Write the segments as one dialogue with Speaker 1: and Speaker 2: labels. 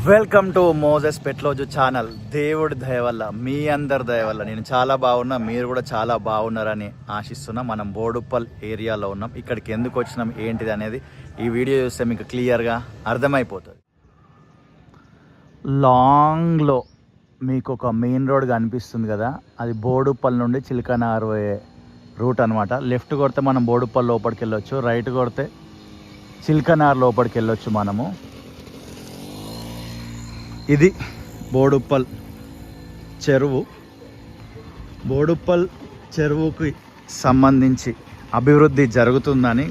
Speaker 1: Welcome to Moses పెట్లోజు channel. దేవుడి దయ వల్ల, మీ అందరి దయ వల్ల నేను చాలా బాగున్నా, మీరు కూడా చాలా బాగున్నారని ఆశిస్తున్నా. మనం బోడుప్పల్ ఏరియాలో ఉన్నాం. ఇక్కడికి ఎందుకు వచ్చినాం, ఏంటిది అనేది ఈ వీడియో చూస్తే మీకు క్లియర్గా అర్థమైపోతుంది. లాంగ్లో మీకు ఒక మెయిన్ రోడ్ కనిపిస్తుంది కదా, అది బోడుప్పల్ నుండి చిలకనార్ పోయే రూట్ అనమాట. లెఫ్ట్ కొడితే మనం బోడుప్పల్ లోపలికి వెళ్ళొచ్చు, రైట్ కొడితే చిలకనార్ లోపలికి వెళ్ళొచ్చు మనము. ఇది బోడుప్పల్ చెరువు. బోడుప్పల్ చెరువుకి సంబంధించి అభివృద్ధి జరుగుతుందని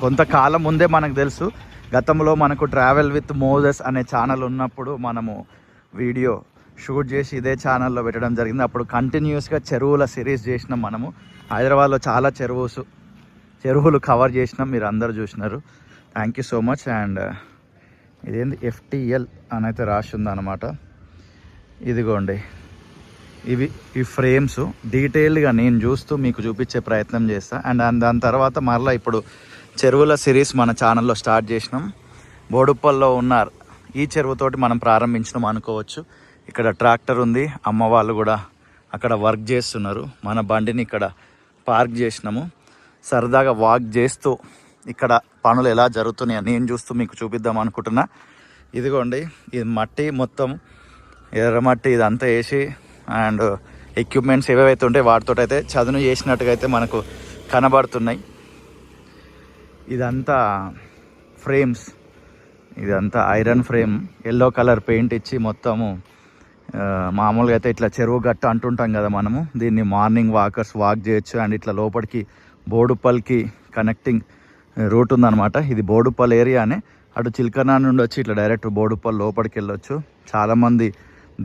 Speaker 1: కొంతకాలం ముందే మనకు తెలుసు. గతంలో మనకు ట్రావెల్ విత్ మోజెస్ అనే ఛానల్ ఉన్నప్పుడు మనము వీడియో షూట్ చేసి ఇదే ఛానల్లో పెట్టడం జరిగింది. అప్పుడు కంటిన్యూస్గా చెరువుల సిరీస్ చేసినాం. మనము హైదరాబాద్లో చాలా చెరువులు కవర్ చేసినాం, మీరు అందరు చూసినారు. Thank you so much. And ఇదేంది FTL అని అయితే రాసి ఉందన్నమాట. ఇదిగోండి, ఈ ఫ్రేమ్స్ డీటెయిల్గా నేను చూస్తూ మీకు చూపించే ప్రయత్నం చేస్తాను. అండ్ దాని తర్వాత మరలా ఇప్పుడు చెరువుల సిరీస్ మన ఛానల్లో స్టార్ట్ చేసినాం. బోడుప్పల్లో ఉన్నారు, ఈ చెరువుతోటి మనం ప్రారంభించినాం అనుకోవచ్చు. ఇక్కడ ట్రాక్టర్ ఉంది, అమ్మ వాళ్ళు కూడా అక్కడ వర్క్ చేస్తున్నారు. మన బండిని ఇక్కడ పార్క్ చేసినాము. సరదాగా వాక్ చేస్తూ ఇక్కడ పనులు ఎలా జరుగుతున్నాయో నేను చూస్తూ మీకు చూపిద్దాం అనుకుంటున్నా. ఇదిగోండి, ఇది మట్టి మొత్తం ఎర్రమట్టి ఇదంతా వేసి అండ్ ఎక్విప్మెంట్స్ ఏవేవైతే ఉంటాయి వాటితో అయితే చదును చేసినట్టుగా అయితే మనకు కనబడుతున్నాయి. ఇదంతా ఫ్రేమ్స్, ఇదంతా iron frame, yellow colour paint ఇచ్చి మొత్తము. మామూలుగా అయితే ఇట్లా చెరువు గట్ట అంటుంటాం కదా మనము, దీన్ని మార్నింగ్ వాకర్స్ వాక్ చేయొచ్చు. అండ్ ఇట్లా లోపలికి బోడుప్పల్కి కనెక్టింగ్ రూట్ ఉందన్నమాట. ఇది బోడుప్పల్ ఏరియానే. అటు చిలకనార్ నుండి వచ్చి ఇట్లా డైరెక్ట్ బోడుప్పల్ లోపలికి వెళ్ళొచ్చు. చాలామంది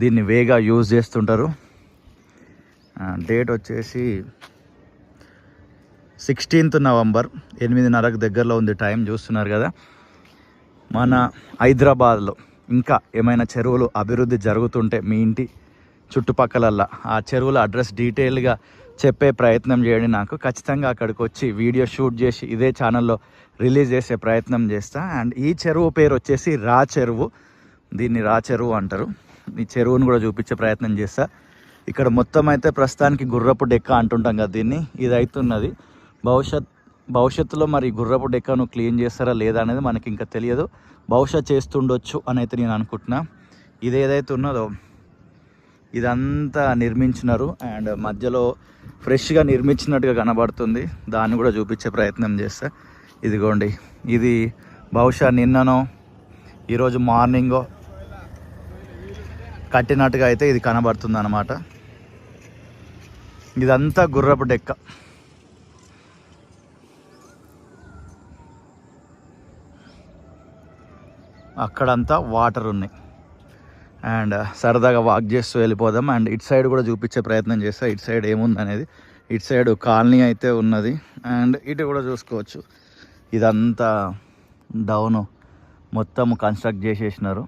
Speaker 1: దీన్ని వేగా యూజ్ చేస్తుంటారు. డేట్ వచ్చేసి 16th నవంబర్, 8:30 దగ్గరలో ఉంది. టైం చూస్తున్నారు కదా. మన హైదరాబాద్లో ఇంకా ఏమైనా చెరువులు అభివృద్ధి జరుగుతుంటే మీ ఇంటి చుట్టుపక్కలల్లా ఆ చెరువుల అడ్రస్ డీటెయిల్గా చెప్పే ప్రయత్నం చేయండి. నాకు ఖచ్చితంగా అక్కడికి వచ్చి వీడియో షూట్ చేసి ఇదే ఛానల్లో రిలీజ్ చేసే ప్రయత్నం చేస్తా. అండ్ ఈ చెరువు పేరు వచ్చేసి రా చెరువు, దీన్ని రా చెరువు అంటారు. ఈ చెరువును కూడా చూపించే ప్రయత్నం చేస్తా. ఇక్కడ మొత్తం అయితే ప్రస్తుతానికి గుర్రపు డెక్క అంటుంటాం కదా దీన్ని, ఇది అవుతున్నది. భవిష్యత్తులో మరి గుర్రపు డెక్కను క్లీన్ చేస్తారా లేదా అనేది మనకి ఇంకా తెలియదు. బహుశా చేస్తుండొచ్చు అని అయితే నేను అనుకుంటున్నా. ఇది ఏదైతే ఉన్నదో ఇదంతా నిర్మించినారు అండ్ మధ్యలో ఫ్రెష్గా నిర్మించినట్టుగా కనబడుతుంది. దాన్ని కూడా చూపించే ప్రయత్నం చేస్తా. ఇదిగోండి, ఇది బహుశా నిన్ననో ఈరోజు మార్నింగో కట్టినట్టుగా అయితే ఇది కనబడుతుంది అన్నమాట. ఇదంతా గుర్రపు డెక్క. అక్కడంతా వాటర్ ఉన్నాయి. అండ్ సరదాగా వాక్ చేస్తూ వెళ్ళిపోదాం. అండ్ ఇటు సైడ్ కూడా చూపించే ప్రయత్నం చేస్తా, ఇటు సైడ్ ఏముంది అనేది. ఇటు సైడ్ కాలనీ అయితే ఉన్నది అండ్ ఇటు కూడా చూసుకోవచ్చు. ఇదంతా డౌను మొత్తం కన్స్ట్రక్ట్ చేసేసినారు.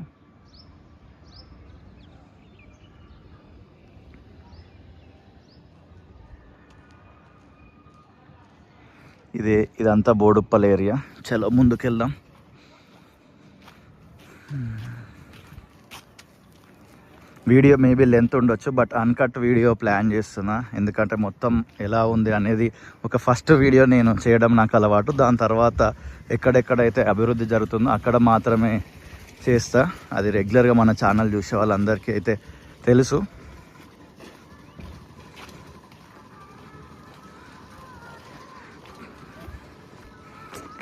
Speaker 1: ఇదంతా బోడుప్పల్ ఏరియా. చలో ముందుకెళ్దాం. వీడియో మేబీ లెంత్ ఉండొచ్చు, బట్ అన్కట్ వీడియో ప్లాన్ చేస్తున్నా. ఎందుకంటే మొత్తం ఎలా ఉంది అనేది ఒక ఫస్ట్ వీడియో నేను చేయడం నాకు అలవాటు. దాని తర్వాత ఎక్కడెక్కడైతే అభివృద్ధి జరుగుతుందో అక్కడ మాత్రమే చేస్తా. అది రెగ్యులర్గా మన ఛానల్ చూసే వాళ్ళందరికీ అయితే తెలుసు.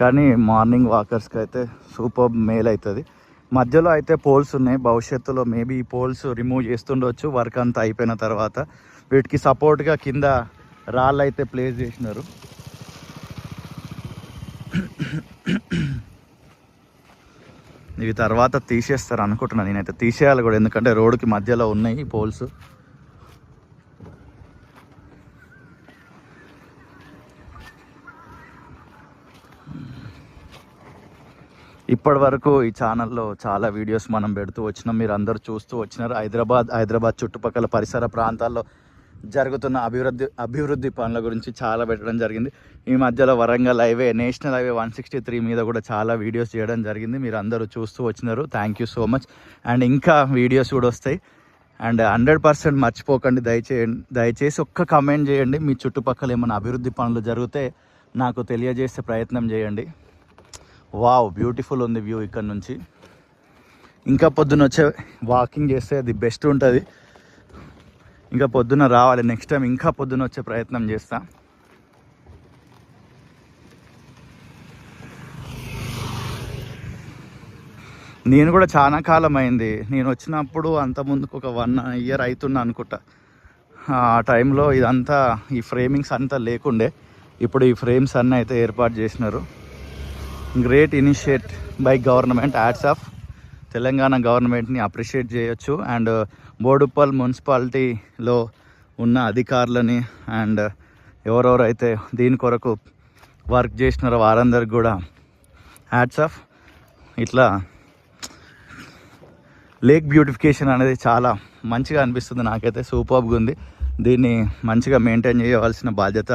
Speaker 1: కానీ మార్నింగ్ వాకర్స్కి అయితే సూపర్ మేల్ అవుతుంది. మధ్యలో అయితే పోల్స్ ఉన్నాయి. భవిష్యత్తులో మేబీ ఈ పోల్స్ రిమూవ్ చేస్తుండొచ్చు వర్క్ అంతా అయిపోయిన తర్వాత. వీటికి సపోర్ట్గా కింద రాళ్ళు అయితే ప్లేస్ చేసినారు. ఇవి తర్వాత తీసేస్తారు అనుకుంటున్నాను. నేనైతే తీసేయాలి కూడా, ఎందుకంటే రోడ్డుకి మధ్యలో ఉన్నాయి ఈ పోల్స్. ఇప్పటి వరకు ఈ ఛానల్లో చాలా వీడియోస్ మనం పెడుతూ వచ్చినాం, మీరు అందరూ చూస్తూ వచ్చినారు. హైదరాబాద్ చుట్టుపక్కల పరిసర ప్రాంతాల్లో జరుగుతున్న అభివృద్ధి పనుల గురించి చాలా పెట్టడం జరిగింది. ఈ మధ్యలో వరంగల్ హైవే, నేషనల్ హైవే 163 మీద కూడా చాలా వీడియోస్ చేయడం జరిగింది. మీరు అందరూ చూస్తూ వచ్చినారు. Thank you so much. And ఇంకా వీడియోస్ కూడా వస్తాయి. అండ్ 100% మర్చిపోకండి. దయచేసి ఒక్క కమెంట్ చేయండి. మీ చుట్టుపక్కల ఏమైనా అభివృద్ధి పనులు జరిగితే నాకు తెలియజేసే ప్రయత్నం చేయండి. వావ్, బ్యూటిఫుల్ ఉంది వ్యూ ఇక్కడ నుంచి. ఇంకా పొద్దున వచ్చే వాకింగ్ చేస్తే అది బెస్ట్ ఉంటుంది. ఇంకా పొద్దున రావాలి. నెక్స్ట్ టైం ఇంకా పొద్దున వచ్చే ప్రయత్నం చేస్తా. నేను కూడా చాలా కాలం అయింది. నేను వచ్చినప్పుడు అంత ముందుకు ఒక 1 year అవుతున్నా అనుకుంటా. ఆ టైంలో ఇదంతా ఈ ఫ్రేమింగ్స్ అంతా లేకుండే. ఇప్పుడు ఈ ఫ్రేమ్స్ అన్నీ అయితే ఏర్పాటు చేసినారు. Great initiate by government. Hats off. Telangana గవర్నమెంట్ని అప్రిషియేట్ చేయొచ్చు. అండ్ బోడుప్పల్ మున్సిపాలిటీలో ఉన్న అధికారులని అండ్ ఎవరెవరైతే దీని కొరకు వర్క్ చేసినారో వారందరికి కూడా హ్యాట్స్ ఆఫ్. ఇట్లా లేక్ బ్యూటిఫికేషన్ అనేది చాలా మంచిగా అనిపిస్తుంది నాకైతే. సూపర్గా ఉంది. దీన్ని మంచిగా మెయింటైన్ చేయవలసిన బాధ్యత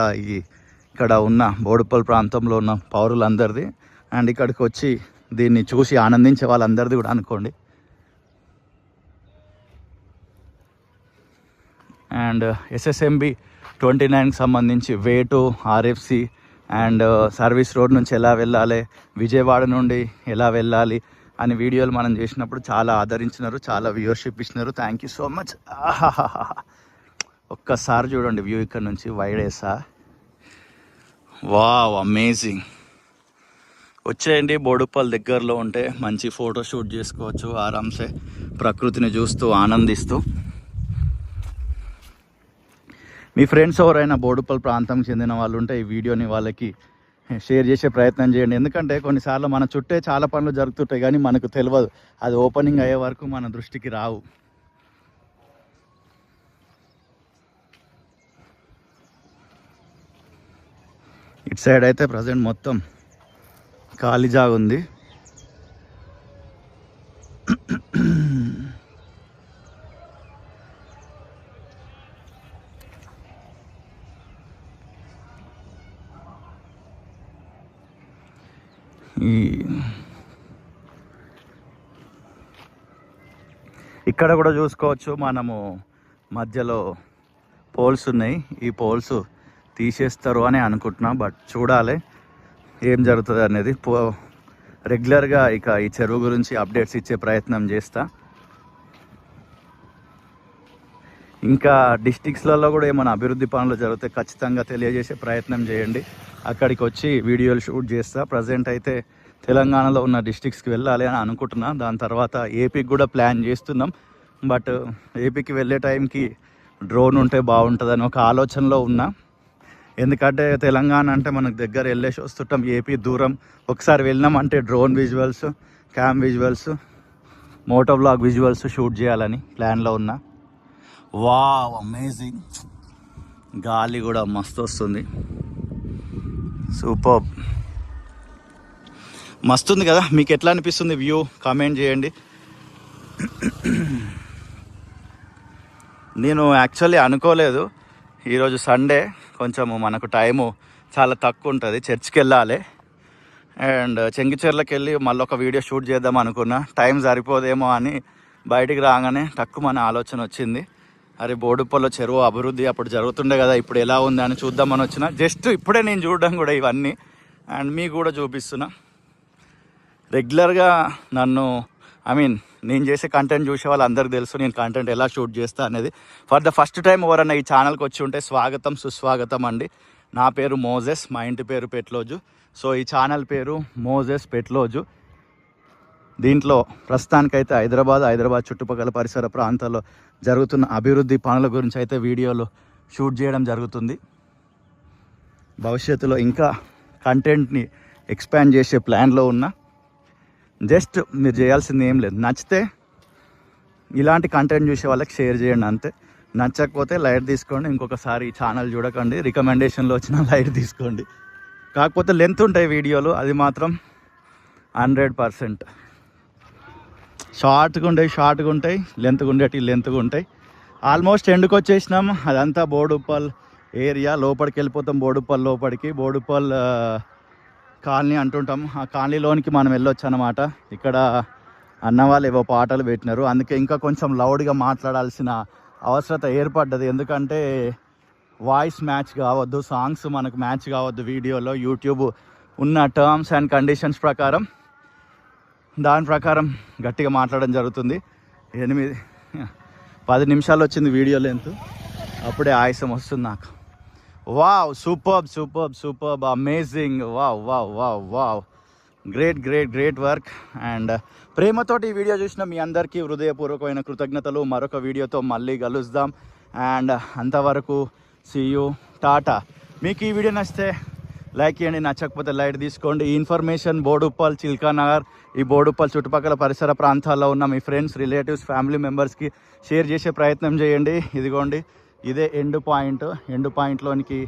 Speaker 1: ఇక్కడ ఉన్న బోడుప్పల్ ప్రాంతంలో ఉన్న పౌరులందరిది. అండ్ ఇక్కడికి వచ్చి దీన్ని చూసి ఆనందించే వాళ్ళందరిది కూడా అనుకోండి. అండ్ SSMB 29కి సంబంధించి way to RFC and service road నుంచి ఎలా వెళ్ళాలి, విజయవాడ నుండి ఎలా వెళ్ళాలి అని వీడియోలు మనం చేసినప్పుడు చాలా ఆదరించినారు, చాలా వ్యూవర్షిప్ ఇచ్చినారు. Thank you so much. ఒక్కసారి చూడండి వ్యూ ఇక్కడ నుంచి వైడేసా. Wow, amazing. వచ్చేయండి. బోడుప్పల్ దగ్గరలో ఉంటే మంచి ఫోటో షూట్ చేసుకోవచ్చు ఆరామ్సే, ప్రకృతిని చూస్తూ ఆనందిస్తూ. మీ ఫ్రెండ్స్ ఎవరైనా బోడుప్పల్ ప్రాంతంకి చెందిన వాళ్ళు ఉంటే ఈ వీడియోని వాళ్ళకి షేర్ చేసే ప్రయత్నం చేయండి. ఎందుకంటే కొన్నిసార్లు మన చుట్టే చాలా పనులు జరుగుతుంటాయి కానీ మనకు తెలియదు. అది ఓపెనింగ్ అయ్యే వరకు మన దృష్టికి రావు. ఇటు సైడ్ అయితే ప్రజెంట్ మొత్తం ఖాళీ జాగా ఉంది. ఇక్కడ కూడా చూసుకోవచ్చు మనము మధ్యలో పోల్స్ ఉన్నాయి. ఈ పోల్స్ తీసేస్తారు అని అనుకుంటున్నా. బట్ చూడాలి ఏం జరుగుతుంది అనేది. రెగ్యులర్గా ఈ చెరువు గురించి అప్డేట్స్ ఇచ్చే ప్రయత్నం చేస్తా. ఇంకా డిస్టిక్స్లలో కూడా ఏమైనా అభివృద్ధి పనులు జరిగితే ఖచ్చితంగా తెలియజేసే ప్రయత్నం చేయండి. అక్కడికి వచ్చి వీడియోలు షూట్ చేస్తా. ప్రజెంట్ అయితే తెలంగాణలో ఉన్న డిస్టిక్స్కి వెళ్ళాలి అని అనుకుంటున్నా. దాని తర్వాత ఏపీకి కూడా ప్లాన్ చేస్తున్నాం. బట్ ఏపీకి వెళ్ళే టైంకి డ్రోన్ ఉంటే బాగుంటుందని ఒక ఆలోచనలో ఉన్నా. ఎందుకంటే తెలంగాణ అంటే మనకు దగ్గర వెళ్ళేసి వస్తుంటాం, ఏపీ దూరం. ఒకసారి వెళ్ళినామంటే drone visuals, cam visuals, moto vlog visuals shoot చేయాలని ప్లాన్లో ఉన్నా. Wow, amazing. గాలి కూడా మస్తు వస్తుంది. సూపర్, మస్తుంది కదా. మీకు ఎట్లా అనిపిస్తుంది వ్యూ? కామెంట్ చేయండి. నేను యాక్చువల్లీ అనుకోలేదు, ఈరోజు సండే కొంచెము మనకు టైము చాలా తక్కువ ఉంటుంది, చర్చ్కి వెళ్ళాలి. అండ్ చెంగిచెర్లకు వెళ్ళి మళ్ళీ ఒక వీడియో షూట్ చేద్దాం అనుకున్నా. టైం సరిపోదేమో అని బయటికి రాగానే తక్కువ మన ఆలోచన వచ్చింది. అరే బోడుప్పల్లో చెరువు అభివృద్ధి అప్పుడు జరుగుతుండే కదా, ఇప్పుడు ఎలా ఉంది అని చూద్దామని వచ్చిన. జస్ట్ ఇప్పుడే నేను చూడడం కూడా ఇవన్నీ, అండ్ మీకు కూడా చూపిస్తున్నా. రెగ్యులర్గా నేను చేసే కంటెంట్ చూసే వాళ్ళు అందరికీ తెలుసు నేను కంటెంట్ ఎలా షూట్ చేస్తా అనేది. ఫర్ ద ఫస్ట్ టైం ఎవరన్నా ఈ ఛానల్కి వచ్చి ఉంటే స్వాగతం, సుస్వాగతం అండి. నా పేరు మోజెస్, మా ఇంటి పేరు పెట్లోజు. సో ఈ ఛానల్ పేరు మోజెస్ పెట్లోజు. దీంట్లో ప్రస్తుతానికైతే హైదరాబాద్ చుట్టుపక్కల పరిసర ప్రాంతాల్లో జరుగుతున్న అభివృద్ధి పనుల గురించి అయితే వీడియోలు షూట్ చేయడం జరుగుతుంది. భవిష్యత్తులో ఇంకా కంటెంట్ని ఎక్స్పాండ్ చేసే ప్లాన్లో ఉన్నా. జస్ట్ మీరు చేయాల్సింది ఏం లేదు, నచ్చితే ఇలాంటి కంటెంట్ చూసే వాళ్ళకి షేర్ చేయండి అంతే. నచ్చకపోతే లైట్ తీసుకోండి, ఇంకొకసారి ఈ ఛానల్ చూడకండి. రికమెండేషన్లో వచ్చిన లైట్ తీసుకోండి. కాకపోతే లెంత్ ఉంటాయి వీడియోలు, అది మాత్రం 100%. షార్ట్గా ఉంటాయి, లెంత్గా ఉండేటివి లెంత్గా ఉంటాయి. ఆల్మోస్ట్ ఎండుకు వచ్చేసినాం. అదంతా బోడుప్పల్ ఏరియా. లోపలికి వెళ్ళిపోతాం, బోడుప్పల్ లోపలికి. బోడుప్పల్ కాలనీ అంటుంటాం. ఆ కాలనీలోనికి మనం వెళ్ళొచ్చు అన్నమాట. ఇక్కడ అన్న వాళ్ళు ఏవో పాటలు పెట్టినారు, అందుకే ఇంకా కొంచెం లౌడ్గా మాట్లాడాల్సిన అవసరత ఏర్పడ్డది. ఎందుకంటే వాయిస్ మ్యాచ్ కావద్దు, సాంగ్స్ మనకు మ్యాచ్ కావద్దు వీడియోలో. యూట్యూబ్ ఉన్న టర్మ్స్ అండ్ కండిషన్స్ ప్రకారం, దాని ప్రకారం గట్టిగా మాట్లాడడం జరుగుతుంది. 10 నిమిషాలు వచ్చింది వీడియో లెంత్, అప్పుడే ఆయాసం వస్తుంది నాకు. Wow, superb superb superb, amazing, wow wow wow wow, great great great work. And ప్రేమతోటి ఈ వీడియో చూసిన మీ అందరికీ హృదయపూర్వకమైన కృతజ్ఞతలు. మరొక వీడియోతో మళ్ళీ కలుద్దాం. అండ్ అంతవరకు సీ యూ, టాటా. మీకు ఈ వీడియో నచ్చితే లైక్ చేయండి, నచ్చకపోతే లైట్ తీసుకోండి. ఈ ఇన్ఫర్మేషన్ బోడుప్పల్, చిల్కానగర్, ఈ బోడుప్పల్ చుట్టుపక్కల పరిసర ప్రాంతాల్లో ఉన్న మీ ఫ్రెండ్స్, రిలేటివ్స్, ఫ్యామిలీ మెంబర్స్కి షేర్ చేసే ప్రయత్నం చేయండి. ఇదిగోండి, ఇదే ఎండ్ పాయింట్లోనికి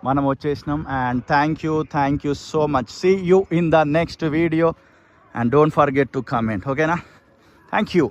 Speaker 1: మనం వచ్చేసినాం. And thank you so much. See you in the next video and don't forget to comment. ఓకేనా? Thank you.